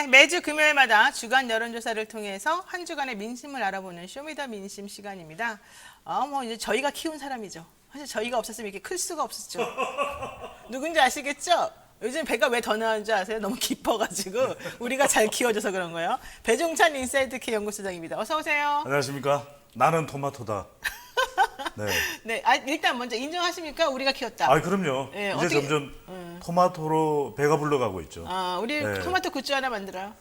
매주 금요일마다 주간 여론조사를 통해서 한 주간의 민심을 알아보는 쇼미더민심 시간입니다. 뭐 이제 저희가 키운 사람이죠. 사실 저희가 없었으면 이렇게 클 수가 없었죠. 누군지 아시겠죠? 요즘 배가 왜 더 나온 줄 아세요? 너무 깊어가지고 우리가 잘 키워줘서 그런 거예요. 배종찬 인사이드 K 연구소장입니다. 어서 오세요. 안녕하십니까? 나는 토마토다. 네. 네, 일단 먼저 인정하십니까? 우리가 키웠다. 아, 그럼요. 네, 이제 어떻게- 점점 토마토로 배가 불러가고 있죠. 우리 네. 토마토 굿즈 하나 만들어요.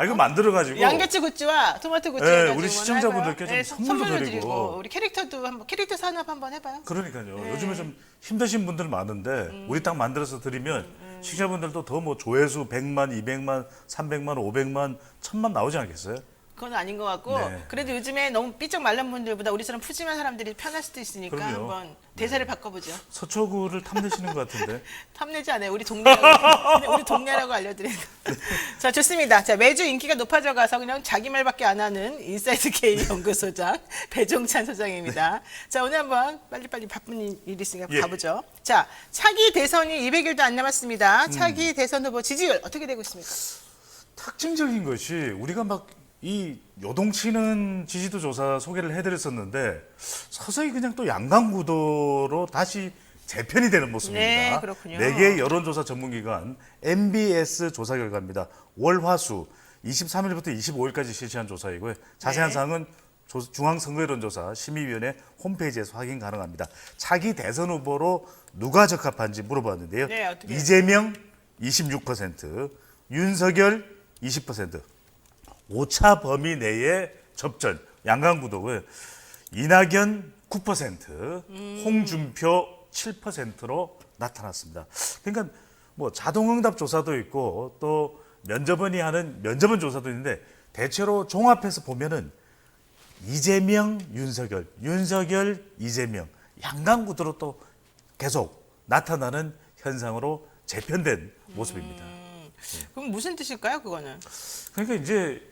이거 만들어가지고. 양배추 굿즈와 토마토 굿즈 네, 해가지고 우리 시청자분들께 좀 선물도 드리고. 우리 캐릭터도 한번 캐릭터 산업 한번 해봐요. 그러니까요. 네. 요즘에 좀 힘드신 분들 많은데 우리 딱 만들어서 드리면 시청자분들도 더 뭐 조회수 100만, 200만, 300만, 500만, 1000만 나오지 않겠어요? 그건 아닌 것 같고 네. 그래도 요즘에 너무 삐쩍 말른 분들보다 우리처럼 푸짐한 사람들이 편할 수도 있으니까 그럼요. 한번 대사를 바꿔보죠. 서초구를 탐내시는 것 같은데. 탐내지 않아요. 우리 동네라고 그냥 우리 동네라고 알려드리는 거. 자, 좋습니다. 자, 매주 인기가 높아져가서 그냥 자기 말밖에 안 하는 인사이드 K 연구소장 배종찬 소장입니다. 자, 오늘 한번 빨리빨리 바쁜 일이 있으니까 예. 가보죠. 자, 차기 대선이 200일도 안 남았습니다. 차기 대선 후보 지지율 어떻게 되고 있습니까? 특징적인 것이 우리가 막 이 요동치는 지지도 조사 소개를 해드렸었는데 서서히 그냥 또 양강구도로 다시 재편이 되는 모습입니다. 네, 그렇군요. 4개의 여론조사 전문기관 MBS 조사 결과입니다. 월화수 23일부터 25일까지 실시한 조사이고요. 자세한 네. 사항은 중앙선거여론조사 심의위원회 홈페이지에서 확인 가능합니다. 차기 대선 후보로 누가 적합한지 물어봤는데요. 네, 어떻게 이재명 26%, 윤석열 20%, 오차 범위 내의 접전, 양강구도고요. 이낙연 9%, 홍준표 7%로 나타났습니다. 그러니까 뭐 자동응답 조사도 있고 또 면접원이 하는 면접원 조사도 있는데 대체로 종합해서 보면은 이재명, 윤석열, 윤석열, 이재명 양강구도로 또 계속 나타나는 현상으로 재편된 모습입니다. 그럼 무슨 뜻일까요, 그거는? 그러니까 이제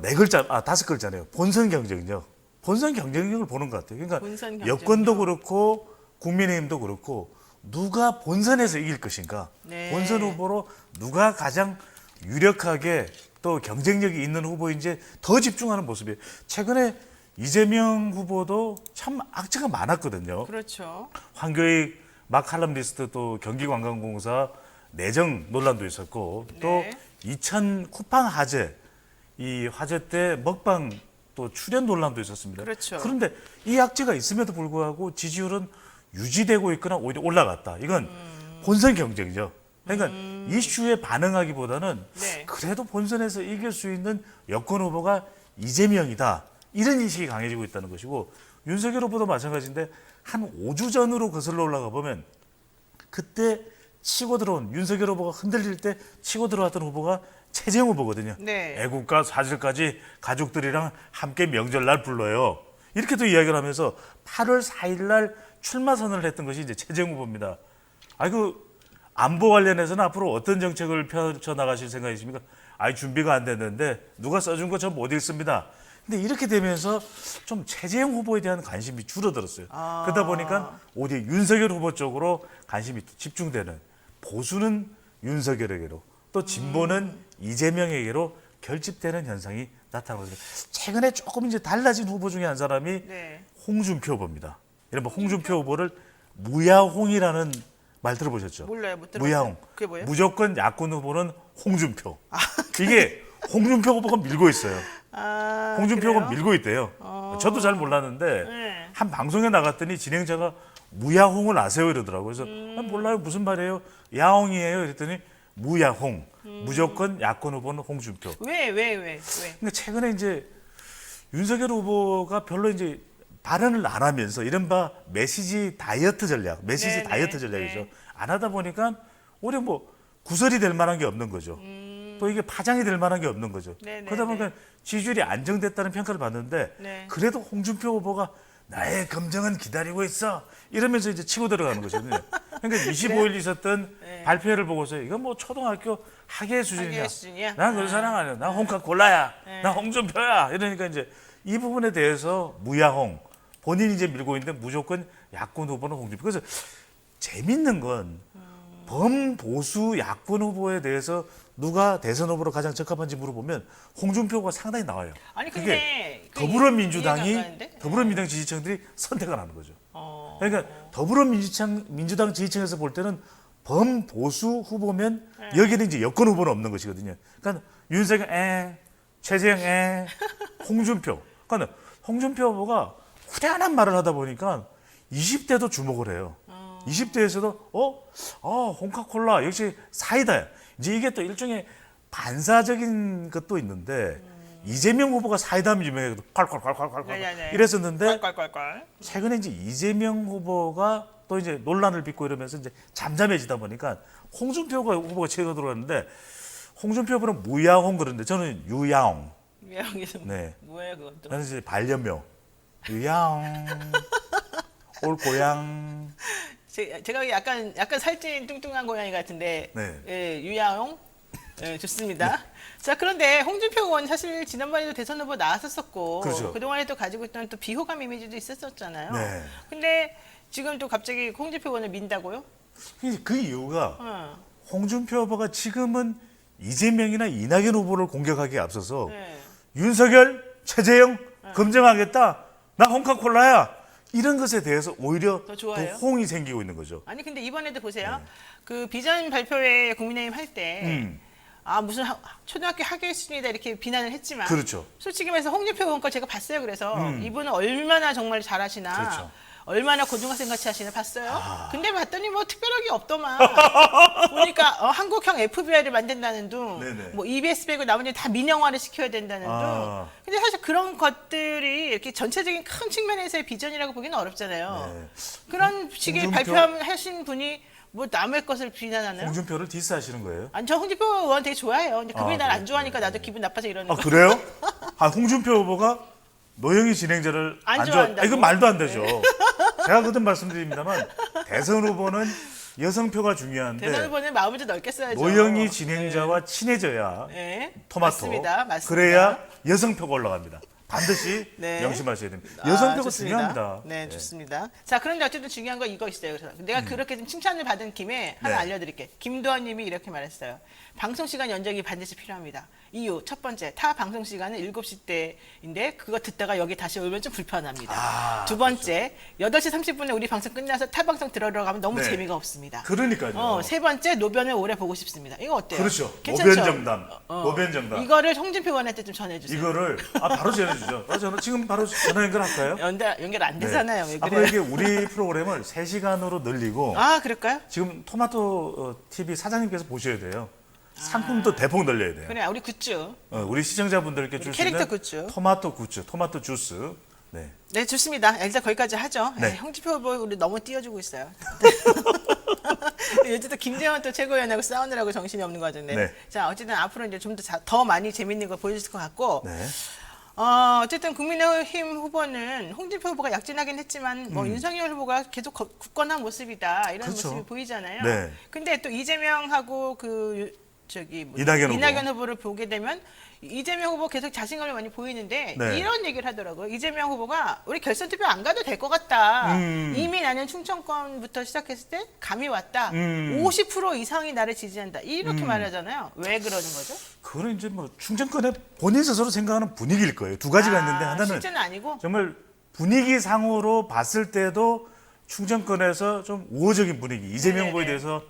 네 글자, 다섯 글자네요. 본선 경쟁력. 본선 경쟁력을 보는 것 같아요. 그러니까 본선 경쟁력. 여권도 그렇고 국민의힘도 그렇고 누가 본선에서 이길 것인가. 네. 본선 후보로 누가 가장 유력하게 또 경쟁력이 있는 후보인지 더 집중하는 모습이에요. 최근에 이재명 후보도 참 악재가 많았거든요. 그렇죠. 황교익 막 칼럼니스트 또 경기관광공사 내정 논란도 있었고 또 네. 2000 쿠팡 화재 이 화재 때 먹방 또 출연 논란도 있었습니다. 그렇죠. 그런데 이 악재가 있음에도 불구하고 지지율은 유지되고 있거나 오히려 올라갔다. 이건 본선 경쟁이죠. 그러니까 이슈에 반응하기보다는 네. 그래도 본선에서 이길 수 있는 여권 후보가 이재명이다. 이런 인식이 강해지고 있다는 것이고 윤석열 후보도 마찬가지인데 한 5주 전으로 거슬러 올라가 보면 그때 치고 들어온 윤석열 후보가 흔들릴 때 치고 들어왔던 후보가 최재형 후보거든요. 네. 애국가 사절까지 가족들이랑 함께 명절날 불러요. 이렇게도 이야기를 하면서 8월 4일 날 출마 선언을 했던 것이 이제 최재형 후보입니다. 안보 관련해서는 앞으로 어떤 정책을 펼쳐 나가실 생각이십니까? 준비가 안 됐는데 누가 써준 거 전 못 읽습니다. 근데 이렇게 되면서 좀 최재형 후보에 대한 관심이 줄어들었어요. 그러다 보니까 오히려 윤석열 후보 쪽으로 관심이 집중되는 보수는 윤석열에게로 또 진보는 이재명에게로 결집되는 현상이 나타나고 있습니다. 최근에 조금 이제 달라진 후보 중에 한 사람이 네. 홍준표 후보입니다. 이른바 홍준표 후보를 무야홍이라는 말 들어보셨죠? 몰라요, 못 들어봤어요. 무야홍. 그게 뭐예요? 무조건 야권 후보는 홍준표. 이게 홍준표 후보가 밀고 있어요. 홍준표 후보가 그래요? 밀고 있대요. 저도 잘 몰랐는데 네. 한 방송에 나갔더니 진행자가 무야홍을 아세요 이러더라고요. 그래서 몰라요 무슨 말이에요? 야홍이에요 이랬더니 무야홍. 무조건 야권 후보는 홍준표. 왜? 그러니까 최근에 이제 윤석열 후보가 별로 이제 발언을 안 하면서 이른바 메시지 다이어트 전략, 네, 다이어트 네, 전략이죠. 네. 안 하다 보니까 오히려 뭐 구설이 될 만한 게 없는 거죠. 또 이게 파장이 될 만한 게 없는 거죠. 네, 네, 그러다 보니까 지지율이 안정됐다는 평가를 받는데 네. 그래도 홍준표 후보가 나의 검증은 기다리고 있어 이러면서 이제 치고 들어가는 거거든요. 그러니까 25일 있었던 네. 발표를 보고서 이건 뭐 초등학교 학예 수준이냐. 학예 수준이야? 난 그런 사람 아니야. 난 홍카콜라야. 네. 난 홍준표야. 이러니까 이제 이 부분에 대해서 무야홍 본인이 이제 밀고 있는데 무조건 야권 후보는 홍준표. 그래서 재밌는 건 범보수 야권 후보에 대해서 누가 대선 후보로 가장 적합한지 물어보면 홍준표가 상당히 나와요. 아니 그게 근데 그 이해가 안 더불어민주당이 가는데? 더불어민주당 지지층들이 선택을 하는 거죠. 어. 그러니까 더불어민주당 지지층에서 볼 때는 범보수 후보면 여기는 이제 여권 후보는 없는 것이거든요. 그러니까 윤석열 최재형 홍준표. 그러니까 홍준표 후보가 후련한 말을 하다 보니까 20대도 주목을 해요. 20대에서도 홍카콜라 역시 사이다. 이제 이게 또 일종의 반사적인 것도 있는데 이재명 후보가 사이다면 유명해요. 콸콸콸콸콸 네네네. 이랬었는데 꼴꼴꼴꼴. 최근에 이제 이재명 후보가 또 이제 논란을 빚고 이러면서 이제 잠잠해지다 보니까 홍준표 후보가 최근 들어왔는데 홍준표 후보는 무야홍 그러는데 저는 유야홍. 유야홍이 네. 뭐예요 그것도? 나는 이제 반려묘. 유야홍. 올 고향. 제가 약간 살찐 뚱뚱한 고양이 같은데 네. 예, 유야홍 좋습니다. 자 그런데 홍준표 의원 사실 지난번에도 대선 후보 나왔었었고 그렇죠. 그동안에 또 가지고 있던 또 비호감 이미지도 있었었잖아요. 네. 근데 지금 또 갑자기 홍준표 의원을 민다고요? 그 이유가 어. 홍준표 후보가 지금은 이재명이나 이낙연 후보를 공격하기에 앞서서 네. 윤석열, 최재형 검증하겠다. 나 홍카콜라야. 이런 것에 대해서 오히려 더 좋아해요? 호응이 생기고 있는 거죠. 아니 근데 이번에도 보세요. 네. 그 비전 발표회 국민의힘 할 때 무슨 초등학교 학예수준이다 이렇게 비난을 했지만 그렇죠. 솔직히 말해서 홍준표 의원 걸 제가 봤어요. 그래서 이분은 얼마나 정말 잘하시나 그렇죠. 얼마나 고등학생 같이 하시나 봤어요. 근데 봤더니 뭐 특별하게 없더만. 보니까 한국형 FBI를 만든다는 둥, 네네. 뭐 EBS 빼고 나머지 다 민영화를 시켜야 된다는 둥. 근데 사실 그런 것들이 이렇게 전체적인 큰 측면에서의 비전이라고 보기는 어렵잖아요. 네. 그런 식의 홍준표- 발표하신 분이 뭐 남의 것을 비난하나요? 홍준표를 디스하시는 거예요? 아니 저 홍준표 의원 되게 좋아해요. 근데 그분이 날 안 그래요? 좋아하니까 나도 기분 나빠서 이러는 아 거. 그래요? 홍준표 후보가 노영희 진행자를 안 좋아. 좋아한다고? 이건 말도 안 되죠. 제가 그든 말씀드립니다만 대선 후보는 여성표가 중요한데 대선 후보는 마음을 좀 넓게 써야죠. 노영희 진행자와 친해져야 네. 토마토. 맞습니다. 그래야 여성표가 올라갑니다. 반드시 네. 명심하셔야 됩니다. 여성표가 좋습니다. 중요합니다. 네, 좋습니다. 자, 그런데 어쨌든 중요한 건 이거 있어요. 그래서 내가 그렇게 좀 칭찬을 받은 김에 하나 네. 알려드릴게. 김도환 님이 이렇게 말했어요. 방송 시간 연장이 반드시 필요합니다. 이유, 첫 번째, 타 방송 시간은 7시 때인데 그거 듣다가 여기 다시 오면 좀 불편합니다. 두 번째, 8시 30분에 우리 방송 끝나서 타 방송 들어러 가면 너무 네. 재미가 없습니다. 그러니까요. 세 번째, 노변을 오래 보고 싶습니다. 이거 어때요? 그렇죠. 괜찮죠? 노변 정담. 노변 정담. 이거를 홍준표 의원한테 좀 전해주세요. 이거를 바로 전해주죠. 저는 지금 바로 전화 연결할까요? 연결 안 되잖아요. 왜 앞으로 그래요? 이게 우리 프로그램을 3시간으로 늘리고 아, 그럴까요? 지금 토마토 TV 사장님께서 보셔야 돼요. 상품도 대폭 늘려야 돼요. 그래, 우리 굿즈. 우리 시청자분들께 줄 수 캐릭터 있는 굿즈. 토마토 굿즈, 토마토 주스. 네. 네, 좋습니다. 일단 거기까지 하죠. 네. 홍준표 후보 우리 너무 띄워주고 있어요. 요즘 또 김재원 또 최고위원하고 싸우느라고 정신이 없는 거 같은데. 네. 자, 어쨌든 앞으로 이제 좀 더 많이 재밌는 거 보여줄 것 같고. 네. 어쨌든 국민의힘 후보는 홍준표 후보가 약진하긴 했지만 뭐 윤석열 후보가 계속 굳건한 모습이다 이런 그렇죠. 모습이 보이잖아요. 네. 근데 또 이재명하고 이낙연 이낙연 후보를 보게 되면 이재명 후보 계속 자신감을 많이 보이는데 네. 이런 얘기를 하더라고요. 이재명 후보가 우리 결선 투표 안 가도 될 것 같다. 이미 나는 충청권부터 시작했을 때 감이 왔다. 50% 이상이 나를 지지한다. 이렇게 말하잖아요. 왜 그러는 거죠? 그거는 이제 뭐 충정권에 본인 스스로 생각하는 분위기일 거예요. 두 가지가 있는데 하나는 실제는 아니고. 정말 분위기상으로 봤을 때도 충정권에서 좀 우호적인 분위기. 이재명 네네네. 후보에 대해서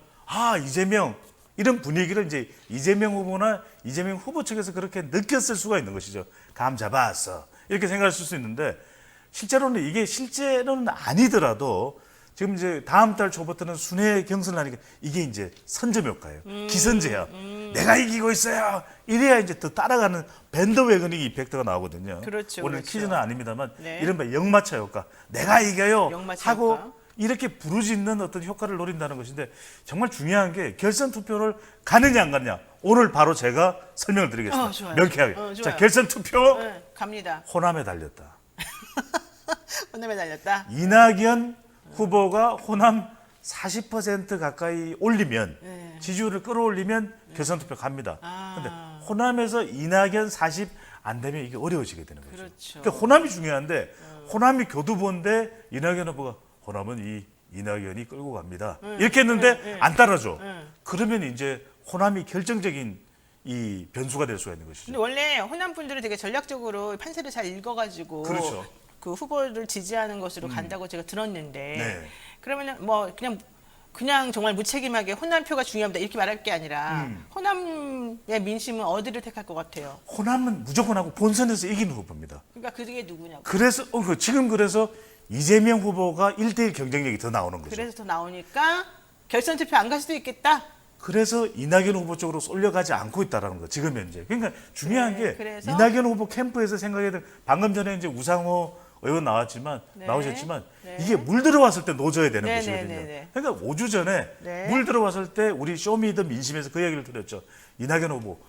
이재명 이런 분위기를 이제 이재명 후보나 이재명 후보 측에서 그렇게 느꼈을 수가 있는 것이죠. 감 잡았어. 이렇게 생각하실 수 있는데 실제로는 이게 실제로는 아니더라도 지금 이제 다음 달 초부터는 순회 경선을 하니까 이게 이제 선점효과예요. 기선제야. 내가 이기고 있어요. 이래야 이제 더 따라가는 밴드웨거닝 이펙트가 나오거든요. 그렇죠, 오늘 그렇죠. 퀴즈는 아닙니다만 네. 이른바 역마차 효과. 내가 이겨요. 역마차 하고 효과. 이렇게 부르짖는 어떤 효과를 노린다는 것인데 정말 중요한 게 결선 투표를 가느냐 안 가느냐. 오늘 바로 제가 설명을 드리겠습니다. 좋아요. 명쾌하게. 좋아요. 자, 결선 투표 네, 갑니다. 호남에 달렸다. 호남에 달렸다. 이낙연 후보가 호남 40% 가까이 올리면 네. 지지율을 끌어올리면 결선 투표 갑니다. 아. 근데 호남에서 이낙연 40 안 되면 이게 어려워지게 되는 거죠. 그렇죠. 그러니까 호남이 중요한데 호남이 교두보인데 이낙연 후보가 호남은 이 이낙연이 끌고 갑니다. 이렇게 했는데 안 따라줘. 그러면 이제 호남이 결정적인 이 변수가 될 수가 있는 것이죠. 근데 원래 호남 분들은 되게 전략적으로 판세를 잘 읽어가지고 그렇죠. 그 후보를 지지하는 것으로 간다고 제가 들었는데 네. 그러면은 뭐 그냥 정말 무책임하게 호남표가 중요합니다 이렇게 말할 게 아니라 호남의 민심은 어디를 택할 것 같아요? 호남은 무조건 하고 본선에서 이기는 후보입니다. 그러니까 그 중에 누구냐고. 그래서 지금 그래서 이재명 후보가 1대1 경쟁력이 더 나오는 거죠. 그래서 더 나오니까 결선 투표 안 갈 수도 있겠다. 그래서 이낙연 후보 쪽으로 쏠려가지 않고 있다라는 거 지금 현재. 그러니까 중요한 네, 게 그래서? 이낙연 후보 캠프에서 생각해야 방금 전에 이제 우상호 의원 나오셨지만 네. 이게 물 들어왔을 때 놓져야 되는 네, 것이거든요. 네, 네. 그러니까 5주 전에 네. 물 들어왔을 때 우리 쇼미더 민심에서 그 얘기를 드렸죠. 이낙연 후보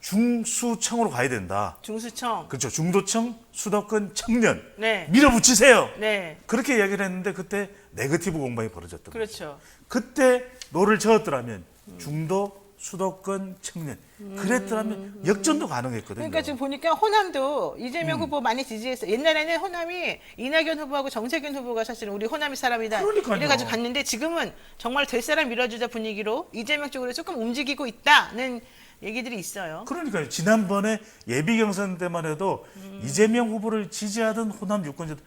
중수청으로 가야 된다. 중수청. 그렇죠. 중도청, 수도권, 청년 네. 밀어붙이세요. 네. 그렇게 이야기를 했는데 그때 네거티브 공방이 벌어졌던 거죠. 그렇죠. 그때 노를 저었더라면 중도, 수도권, 청년 그랬더라면 역전도 가능했거든요. 그러니까 지금 보니까 호남도 이재명 후보 많이 지지했어요. 옛날에는 호남이 이낙연 후보하고 정세균 후보가 사실은 우리 호남의 사람이다 그러니까요. 이래가지고 갔는데 지금은 정말 될 사람 밀어주자 분위기로 이재명 쪽으로 조금 움직이고 있다는 얘기들이 있어요. 그러니까요. 지난번에 예비 경선 때만 해도 이재명 후보를 지지하던 호남 유권자들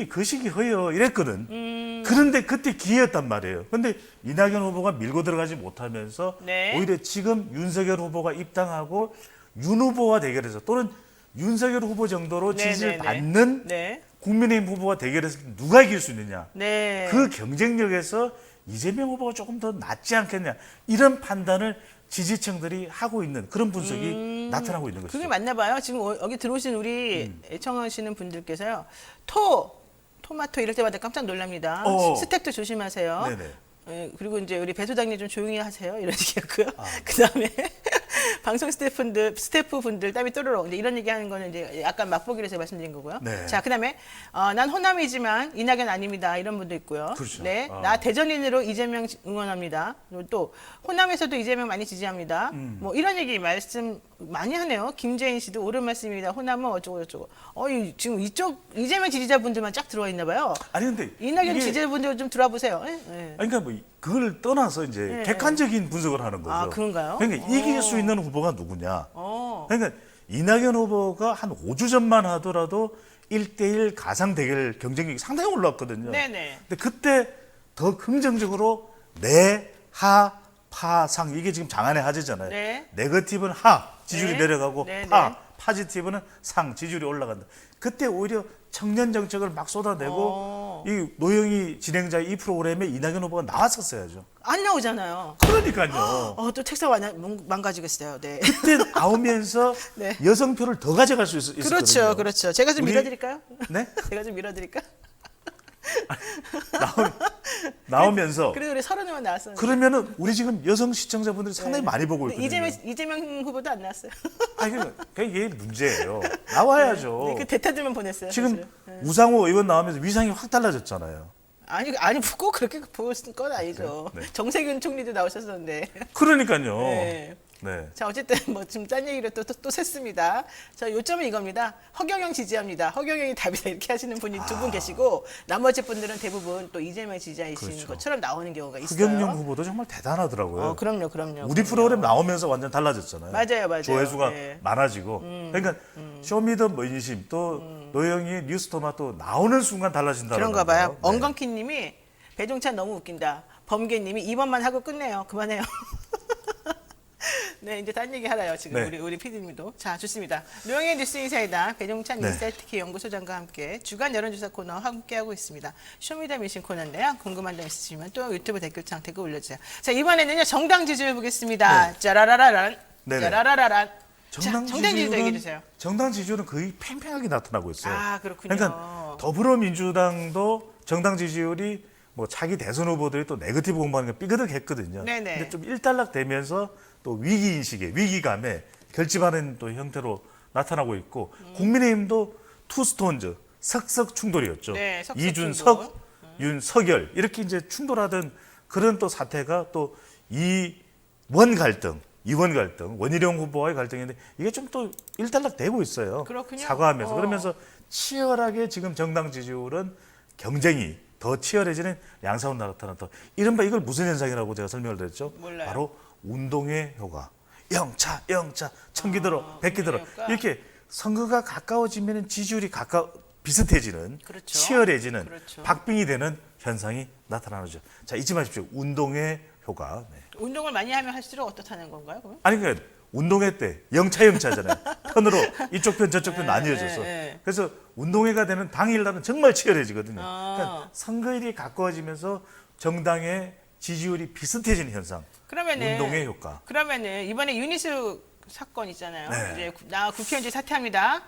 그 시기 허여 이랬거든. 그런데 그때 기회였단 말이에요. 근데 이낙연 후보가 밀고 들어가지 못하면서 네. 오히려 지금 윤석열 후보가 입당하고 윤 후보와 대결해서 또는 윤석열 후보 정도로 네, 지지를 네, 네. 받는 네. 국민의힘 후보와 대결해서 누가 이길 수 있느냐. 네. 그 경쟁력에서 이재명 후보가 조금 더 낫지 않겠냐. 이런 판단을 지지층들이 하고 있는 그런 분석이 나타나고 있는 것이죠. 그게 맞나 봐요. 지금 여기 들어오신 우리 애청하시는 분들께서요. 토마토 이럴 때마다 깜짝 놀랍니다. 스텝도 조심하세요. 네네. 예, 그리고 이제 우리 배소장님 좀 조용히 하세요. 이런 얘기였고요. 그다음에 방송 스태프분들 땀이 또르르 이제 이런 얘기하는 거는 이제 약간 맛보기로 제가 말씀드린 거고요. 네. 자, 그다음에 난 호남이지만 이낙연 아닙니다. 이런 분도 있고요. 그렇죠. 네, 나 대전인으로 이재명 응원합니다. 그리고 또 호남에서도 이재명 많이 지지합니다. 뭐 이런 얘기 말씀 많이 하네요. 김재인 씨도 옳은 말씀입니다. 호남은 어쩌고 저쩌고. 지금 이쪽 이재명 지지자분들만 쫙 들어와 있나 봐요. 아니 근데 이낙연 이게- 지지자분들 좀 들어와 보세요. 예? 예. 아니, 그러니까 뭐 그걸 떠나서 이제 네. 객관적인 분석을 하는 거죠. 아, 그런가요? 그러니까 이길 수 있는 후보가 누구냐. 어. 그러니까 이낙연 후보가 한 5주 전만 하더라도 1대1 가상 대결 경쟁력이 상당히 올라왔거든요. 네네. 근데 그때 더 긍정적으로 하파상 이게 지금 장안의 화제잖아요. 네. 네거티브는 하 지지율이 네. 내려가고 네, 네. 파지티브는 상 지지율이 올라간다. 그때 오히려 청년 정책을 막 쏟아내고 이 노영희 진행자의 이 프로그램에 이낙연 후보가 나왔었어야죠. 안 나오잖아요. 그러니까요. 또 책상 망가지겠어요. 네. 그때 나오면서 네. 여성표를 더 가져갈 수 있었거든요. 그렇죠, 그렇죠. 제가 좀 우리- 밀어드릴까요? 네? 제가 좀 밀어드릴까? 나오면서 그래도 우리 30명 나왔었는데. 그러면은 우리 지금 여성 시청자분들이 상당히 많이 보고 있거든요. 이재명 후보도 안 나왔어요. 아니 그러니까 이게 문제예요. 나와야죠. 네, 그 대타들만 보냈어요. 지금 사실은. 네. 우상호 의원 나오면서 위상이 확 달라졌잖아요. 아니 꼭 그렇게 볼 건 아니죠. 네. 정세균 총리도 나오셨었는데. 그러니까요. 네. 네. 자, 어쨌든 뭐 지금 딴 얘기를 또 샜습니다. 자, 요점은 이겁니다. 허경영 지지합니다. 허경영이 답이다 이렇게 하시는 분이 두 분 계시고 나머지 분들은 대부분 또 이재명 지지자이신 그렇죠. 것처럼 나오는 경우가 있어요. 흑영영 후보도 정말 대단하더라고요. 그럼요. 우리 프로그램 나오면서 완전 달라졌잖아요. 맞아요. 조회수가 네. 많아지고. 그러니까 쇼미더 민심 또 노영희 뉴스토마토 나오는 순간 달라진다. 그런가 봐요. 엉겅키 님이 배종찬 너무 웃긴다. 범계 님이 2번만 하고 끝내요. 그만해요. 네, 이제 딴 얘기 하나요. 지금 네. 우리 PD님도. 자, 좋습니다. 노영의 뉴스 인사이다. 배종찬 네. 인사이트K 연구소장과 함께 주간 여론조사 코너 함께하고 있습니다. 쇼미더미신 코너인데요. 궁금한 점 있으시면 또 유튜브 댓글창 댓글 올려주세요. 자, 이번에는요. 정당 지지율 보겠습니다. 짜라라라란. 네네. 짜라라라란. 정당 자, 정당 지지율 얘기해 주세요. 정당 지지율은 거의 팽팽하게 나타나고 있어요. 아, 그렇군요. 그러니까 더불어민주당도 정당 지지율이 뭐 차기 대선 후보들이 또 네거티브 공부하는 게 삐그덕했거든요. 네네. 근데 좀 일단락되면서 또 위기 인식에 위기감에 결집하는 또 형태로 나타나고 있고 국민의힘도 투스톤즈 석석 충돌이었죠. 네, 석석 이준석, 충돌. 윤석열 이렇게 이제 충돌하던 그런 또 사태가 또 이원 갈등, 원희룡 후보와의 갈등인데 이게 좀 또 일단락되고 있어요. 그렇군요. 사과하면서 그러면서 치열하게 지금 정당 지지율은 경쟁이 더 치열해지는 양상으로 나타난다. 이른바 이걸 무슨 현상이라고 제가 설명을 드렸죠? 몰라요. 바로 운동의 효과. 영차, 천기 들어, 백기 들어. 운동의 효과. 이렇게 선거가 가까워지면 지지율이 비슷해지는, 그렇죠. 치열해지는, 그렇죠. 박빙이 되는 현상이 나타나는 거죠. 자, 잊지 마십시오. 운동의 효과. 네. 운동을 많이 하면 할수록 어떻다는 건가요? 그러면? 아니 그러니까 운동회 때 영차잖아요. 편으로 이쪽 편 저쪽 편 네, 나뉘어져서. 네. 그래서 운동회가 되는 당일날은 정말 치열해지거든요. 아. 그러니까 선거일이 가까워지면서 정당의 지지율이 비슷해지는 현상. 그러면은 운동의 효과. 그러면은 이번에 유니스 사건 있잖아요. 네. 이제 나 국회의원직 사퇴합니다.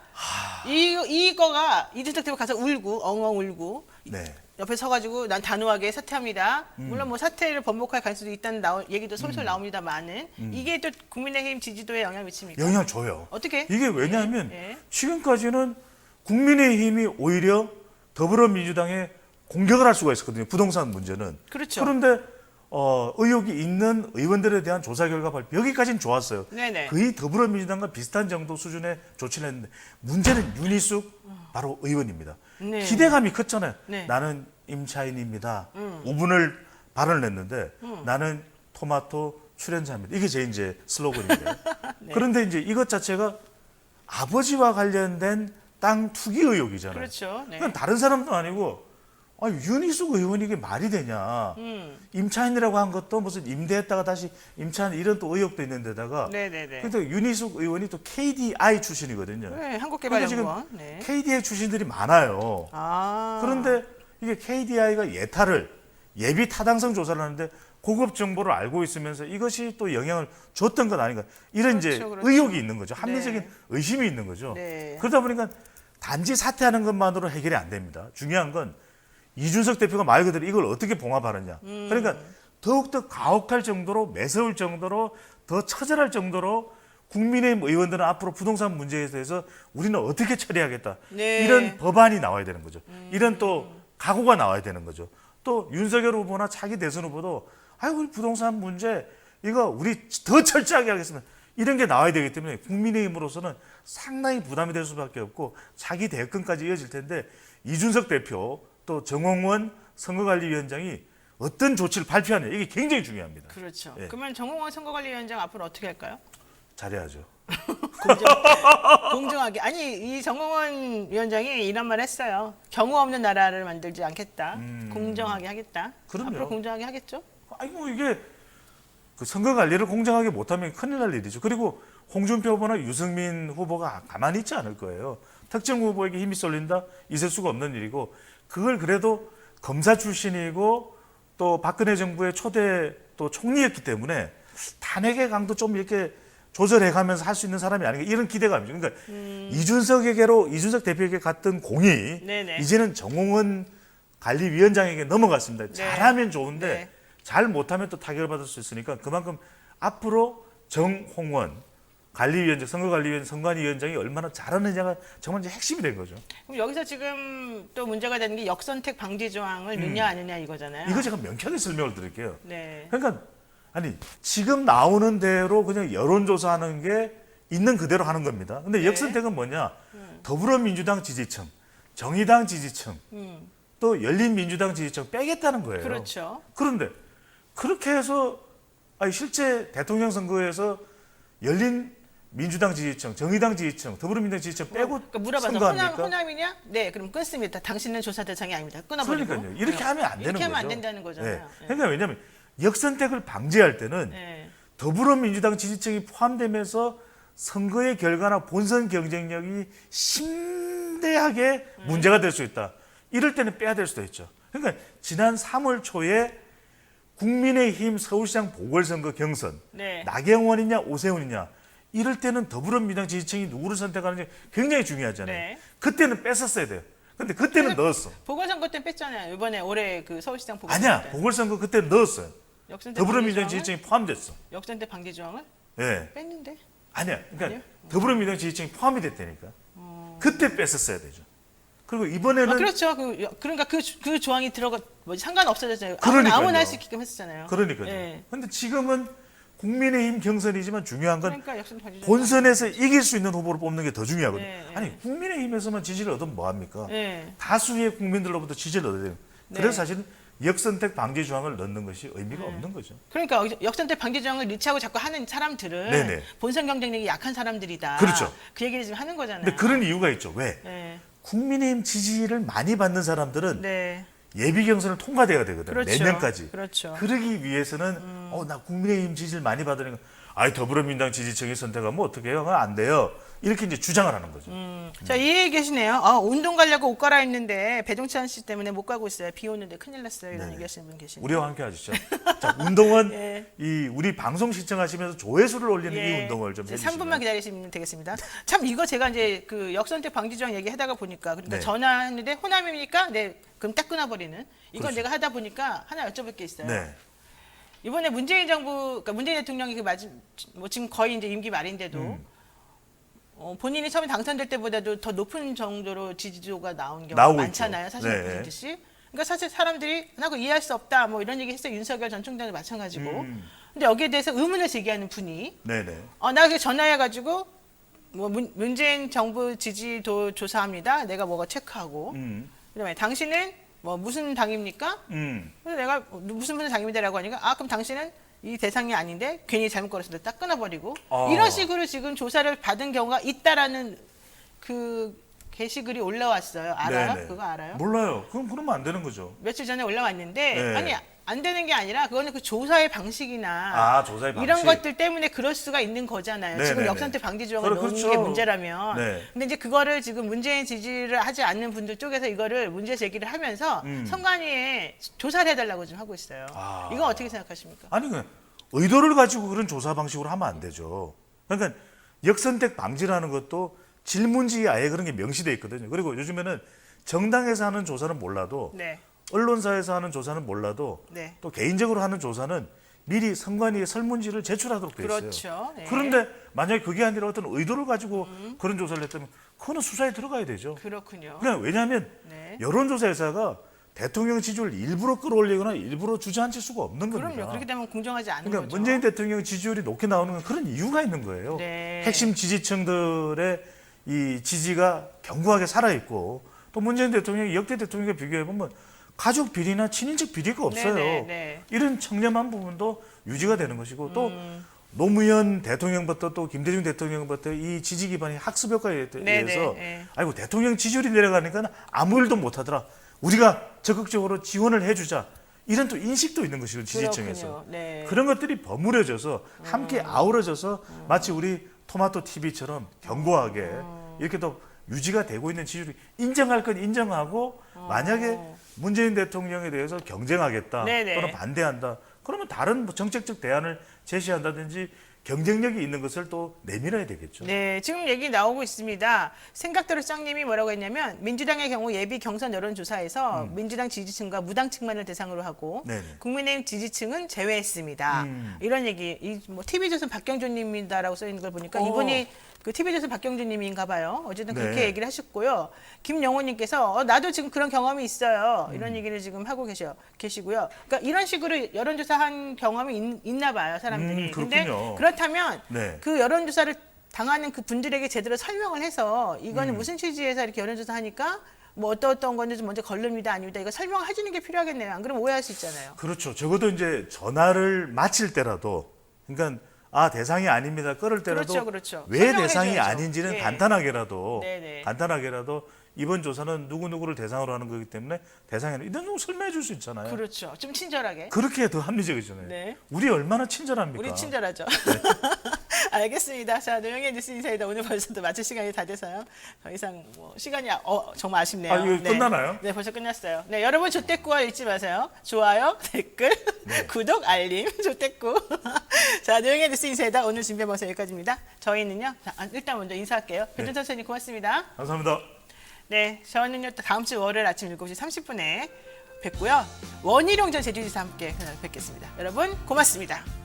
이거가 이준석 대표 가서 울고 엉엉 울고 네. 옆에 서가지고 난 단호하게 사퇴합니다. 물론 뭐 사퇴를 번복할 가능성도 있다는 얘기도 솔솔 나옵니다만은 이게 또 국민의힘 지지도에 영향을 미칩니까? 영향 줘요. 어떻게? 이게 왜냐하면 예. 지금까지는 국민의힘이 오히려 더불어민주당에 공격을 할 수가 있었거든요. 부동산 문제는. 그렇죠. 그런데 의혹이 있는 의원들에 대한 조사 결과 발표 여기까지는 좋았어요. 네네. 거의 더불어민주당과 비슷한 정도 수준의 조치를 했는데 문제는 윤희숙 바로 의원입니다. 네. 기대감이 컸잖아요. 네. 나는 임차인입니다. 5분을 발언을 했는데 나는 토마토 출연자입니다. 이게 제 이제 슬로건인데요. 네. 그런데 이제 이것 자체가 아버지와 관련된 땅 투기 의혹이잖아요. 그렇죠. 네. 그건 다른 사람도 아니고 윤희숙 의원이 이게 말이 되냐. 임차인이라고 한 것도 무슨 임대했다가 다시 임차인 이런 또 의혹도 있는 데다가 네네네. 근데 윤희숙 의원이 또 KDI 출신이거든요. 네, 한국개발연구원. 지금 네. KDI 출신들이 많아요. 아. 그런데 이게 KDI가 예비 타당성 조사를 하는데 고급 정보를 알고 있으면서 이것이 또 영향을 줬던 건 아닌가. 이런 이제 그렇죠. 의혹이 있는 거죠. 합리적인 네. 의심이 있는 거죠. 네. 그러다 보니까 단지 사퇴하는 것만으로 해결이 안 됩니다. 중요한 건 이준석 대표가 말 그대로 이걸 어떻게 봉합하느냐. 그러니까 더욱더 가혹할 정도로 매서울 정도로 더 처절할 정도로 국민의힘 의원들은 앞으로 부동산 문제에 대해서 우리는 어떻게 처리하겠다. 네. 이런 법안이 나와야 되는 거죠. 이런 또 각오가 나와야 되는 거죠. 또 윤석열 후보나 차기 대선 후보도 우리 부동산 문제 이거 우리 더 철저하게 하겠습니다. 이런 게 나와야 되기 때문에 국민의힘으로서는 상당히 부담이 될 수밖에 없고 차기 대권까지 이어질 텐데 이준석 대표 또 정홍원 선거관리위원장이 어떤 조치를 발표하냐 이게 굉장히 중요합니다. 그렇죠. 예. 그러면 정홍원 선거관리위원장 앞으로 어떻게 할까요? 잘해야죠. 공정하게. 아니 이 정홍원 위원장이 이런 말 했어요. 경우 없는 나라를 만들지 않겠다. 공정하게 하겠다. 그럼요. 앞으로 공정하게 하겠죠? 아이고 이게 그 선거 관리를 공정하게 못하면 큰일 날 일이죠. 그리고 홍준표 후보나 유승민 후보가 가만히 있지 않을 거예요. 특정 후보에게 힘이 쏠린다 있을 수가 없는 일이고 그걸 그래도 검사 출신이고 또 박근혜 정부의 초대 또 총리였기 때문에 탄핵의 강도 좀 이렇게 조절해가면서 할 수 있는 사람이 아닌가 이런 기대감이죠. 그러니까 이준석 대표에게 갔던 공이 네네. 이제는 정홍원 관리위원장에게 넘어갔습니다. 네. 잘하면 좋은데 네. 잘 못하면 또 타결받을 수 있으니까 그만큼 앞으로 정홍원 관리위원장, 선거관리위원장, 선관위원장이 얼마나 잘하느냐가 정말 이제 핵심이 된 거죠. 그럼 여기서 지금 또 문제가 되는 게 역선택 방지 조항을 넣냐 안 넣냐 이거잖아요. 이거 제가 명쾌하게 설명을 드릴게요. 네. 그러니까 아니 지금 나오는 대로 그냥 여론조사하는 게 있는 그대로 하는 겁니다. 근데 네. 역선택은 뭐냐? 더불어민주당 지지층, 정의당 지지층, 또 열린민주당 지지층 빼겠다는 거예요. 그렇죠. 그런데 그렇게 해서 실제 대통령 선거에서 열린민주당 지지층, 정의당 지지층, 더불어민주당 지지층 빼고 그러니까 물어봐서 선거합니까? 호남이냐? 네, 그럼 끊습니다. 당신은 조사 대상이 아닙니다. 끊어버리고. 그러니까요. 이렇게 하면 안 되는 이렇게 하면 거죠. 안 된다는 거잖아요. 네. 그러니까 왜냐하면 역선택을 방지할 때는 네. 더불어민주당 지지층이 포함되면서 선거의 결과나 본선 경쟁력이 심대하게 문제가 될 수 있다. 이럴 때는 빼야 될 수도 있죠. 그러니까 지난 3월 초에 국민의힘 서울시장 보궐선거 경선 네. 나경원이냐 오세훈이냐 이럴 때는 더불어민주당 지지층이 누구를 선택하는지 굉장히 중요하잖아요. 네. 그때는 뺐었어야 돼요. 근데 그때는 넣었어. 보궐선거 때 뺐잖아요. 이번에 올해 그 서울시장 보궐선거 아니야. 때. 보궐선거 그때 넣었어요. 역선택 더불어민주당 방지 조항을? 지지층이 포함됐어. 역선택 방지 조항을 예. 뺐는데. 아니야. 그러니까 아니요? 더불어민주당 지지층이 포함이 됐다니까. 그때 뺐었어야 되죠. 그리고 이번에는 그렇죠. 그러니까 그 조항이 들어가 상관없어졌잖아요. 그러니까요. 아무나 할 수 있게끔 했었잖아요. 그러니까요. 예. 근데 지금은 국민의힘 경선이지만 중요한 건 그러니까 역선택 방지 조항. 본선에서 이길 수 있는 후보를 뽑는 게 더 중요하거든요. 네, 네. 아니 국민의힘에서만 지지를 얻으면 뭐합니까? 네. 다수의 국민들로부터 지지를 얻어야 돼요. 그래서 사실은 역선택 방지 조항을 넣는 것이 의미가 없는 거죠. 그러니까 역선택 방지 조항을 리치하고 자꾸 하는 사람들은 네네. 본선 경쟁력이 약한 사람들이다. 그렇죠. 그 얘기를 지금 하는 거잖아요. 근데 그런 이유가 있죠. 왜? 네. 국민의힘 지지를 많이 받는 사람들은 네. 예비 경선을 통과돼야 되거든요. 그렇죠. 내년까지. 그렇죠. 그러기 위해서는 나 국민의힘 지지를 많이 받으니까 더불어민주당 지지층이 선택하면 어떻게 해요? 안 돼요. 이렇게 이제 주장을 하는 거죠. 자, 이 얘기 계시네요. 운동 가려고 옷 갈아입는데 배종찬 씨 때문에 못 가고 있어요. 비 오는데 큰일 났어요. 이런 얘기 하시는 분 계시네요. 우리와 함께 하시죠. 자, 운동은 예. 이 우리 방송 시청하시면서 조회수를 올리는 이 운동을 좀 해주시면. 3분만 기다리시면 되겠습니다. 참 이거 제가 이제 그 역선택 방지 조항 얘기하다가 보니까 그러니까 네. 전화했는데 호남입니까? 네. 그럼 딱 끊어버리는. 이건 그렇죠. 내가 하다 보니까 하나 여쭤볼 게 있어요. 네. 이번에 문재인 정부, 그러니까 문재인 대통령이 뭐 지금 거의 이제 임기 말인데도 본인이 처음에 당선될 때보다도 더 높은 정도로 지지도가 나온 경우가 나오고 많잖아요. 있죠. 사실 네. 보시듯이. 그러니까 사실 사람들이 나 그거 이해할 수 없다 뭐 이런 얘기 했어요. 윤석열 전 총장도 마찬가지고. 근데 여기에 대해서 의문을 제기하는 분이 네네. 나 그게 전화해가지고 뭐 문재인 정부 지지도 조사합니다. 내가 뭐가 체크하고. 그다음에 당신은 뭐 무슨 당입니까? 그래서 내가 무슨 당입니다라고 하니까 그럼 당신은 이 대상이 아닌데 괜히 잘못 걸었을 때 딱 끊어버리고 이런 식으로 지금 조사를 받은 경우가 있다라는 그 게시글이 올라왔어요. 알아요? 네네. 그거 알아요? 몰라요. 그러면 안 되는 거죠. 며칠 전에 올라왔는데 네. 아니 안 되는 게 아니라 그거는 그 조사의 방식이나 조사의 방식. 이런 것들 때문에 그럴 수가 있는 거잖아요. 네네네. 지금 역선택 방지 조항을 넣는 그렇죠. 게 문제라면. 네. 근데 이제 그거를 지금 문재인 지지를 하지 않는 분들 쪽에서 이거를 문제 제기를 하면서 선관위에 조사를 해달라고 지금 하고 있어요. 이건 어떻게 생각하십니까? 아니 의도를 가지고 그런 조사 방식으로 하면 안 되죠. 그러니까 역선택 방지라는 것도 질문지에 아예 그런 게 명시돼 있거든요. 그리고 요즘에는 정당에서 하는 조사는 몰라도 네. 언론사에서 하는 조사는 몰라도 네. 또 개인적으로 하는 조사는 미리 선관위에 설문지를 제출하도록 돼 있어요. 그렇죠. 네. 그런데 만약에 그게 아니라 어떤 의도를 가지고 그런 조사를 했다면 그거는 수사에 들어가야 되죠. 그렇군요. 그냥 왜냐하면 네. 여론조사회사가 대통령 지지율을 일부러 끌어올리거나 일부러 주저앉힐 수가 없는 겁니다. 그럼요. 그렇게 되면 공정하지 않은 그러니까 거죠. 문재인 대통령 지지율이 높게 나오는 건 그런 이유가 있는 거예요. 네. 핵심 지지층들의 이 지지가 견고하게 살아있고 또 문재인 대통령이 역대 대통령과 비교해보면 가족 비리나 친인척 비리가 없어요. 네. 이런 청렴한 부분도 유지가 되는 것이고 또 노무현 대통령부터 또 김대중 대통령부터 이 지지 기반이 학습 효과에 의해서 네. 아이고 대통령 지지율이 내려가니까 아무 일도 못하더라. 우리가 적극적으로 지원을 해주자. 이런 또 인식도 있는 것이고 지지층에서. 그렇군요. 네. 그런 것들이 버무려져서 함께 아우러져서 마치 우리 토마토 TV처럼 견고하게 이렇게 또 유지가 되고 있는 지지율이 인정할 건 인정하고 만약에 문재인 대통령에 대해서 경쟁하겠다 네네. 또는 반대한다. 그러면 다른 뭐 정책적 대안을 제시한다든지 경쟁력이 있는 것을 또 내밀어야 되겠죠. 네, 지금 얘기 나오고 있습니다. 생각대로 짱님이 뭐라고 했냐면 민주당의 경우 예비 경선 여론조사에서 민주당 지지층과 무당층만을 대상으로 하고 네네. 국민의힘 지지층은 제외했습니다. 이런 얘기, 뭐 TV조선 박경준님이다라고 써 있는 걸 보니까 이분이 그 TV조선 박경준님인가 봐요. 어쨌든 그렇게 네. 얘기를 하셨고요. 김영호님께서 나도 지금 그런 경험이 있어요. 이런 얘기를 지금 하고 계시고요. 그러니까 이런 식으로 여론조사한 경험이 있나 봐요, 사람들이. 근데 그렇군요. 그렇다면 네. 그 여론조사를 당하는 그 분들에게 제대로 설명을 해서 이거는 무슨 취지에서 이렇게 여론조사 하니까 뭐 어떤 건지 좀 먼저 걸릅니다 아닙니다 이거 설명을 해주는 게 필요하겠네요. 안 그러면 오해할 수 있잖아요. 그렇죠. 적어도 이제 전화를 마칠 때라도 그러니까 대상이 아닙니다. 끌을 때라도 그렇죠. 왜 설명을 대상이 해줘야죠. 아닌지는 예. 간단하게라도 네네. 이번 조사는 누구누구를 대상으로 하는 거기 때문에 대상이 아니라 이런 거 설명해 줄 수 있잖아요. 그렇죠. 좀 친절하게. 그렇게 더 합리적이잖아요. 네. 우리 얼마나 친절합니까? 우리 친절하죠. 알겠습니다. 자, 노영의 뉴스 인사이다 오늘 벌써 또 마칠 시간이 다 돼서요. 더 이상 뭐 시간이 정말 아쉽네요. 이거 끝나나요? 네, 벌써 끝났어요. 네, 여러분 조댓구와 잊지 마세요. 좋아요, 댓글, 구독, 알림, 조댓구. 자, 노영의 뉴스 인사이다 오늘 준비한 방송 여기까지입니다. 저희는요. 일단 먼저 인사할게요. 배준 선생님 고맙습니다. 감사합니다. 네, 저는요 또 다음 주 월요일 아침 7시 30분에 뵙고요. 원희룡 전 제주지사 함께 뵙겠습니다. 여러분 고맙습니다.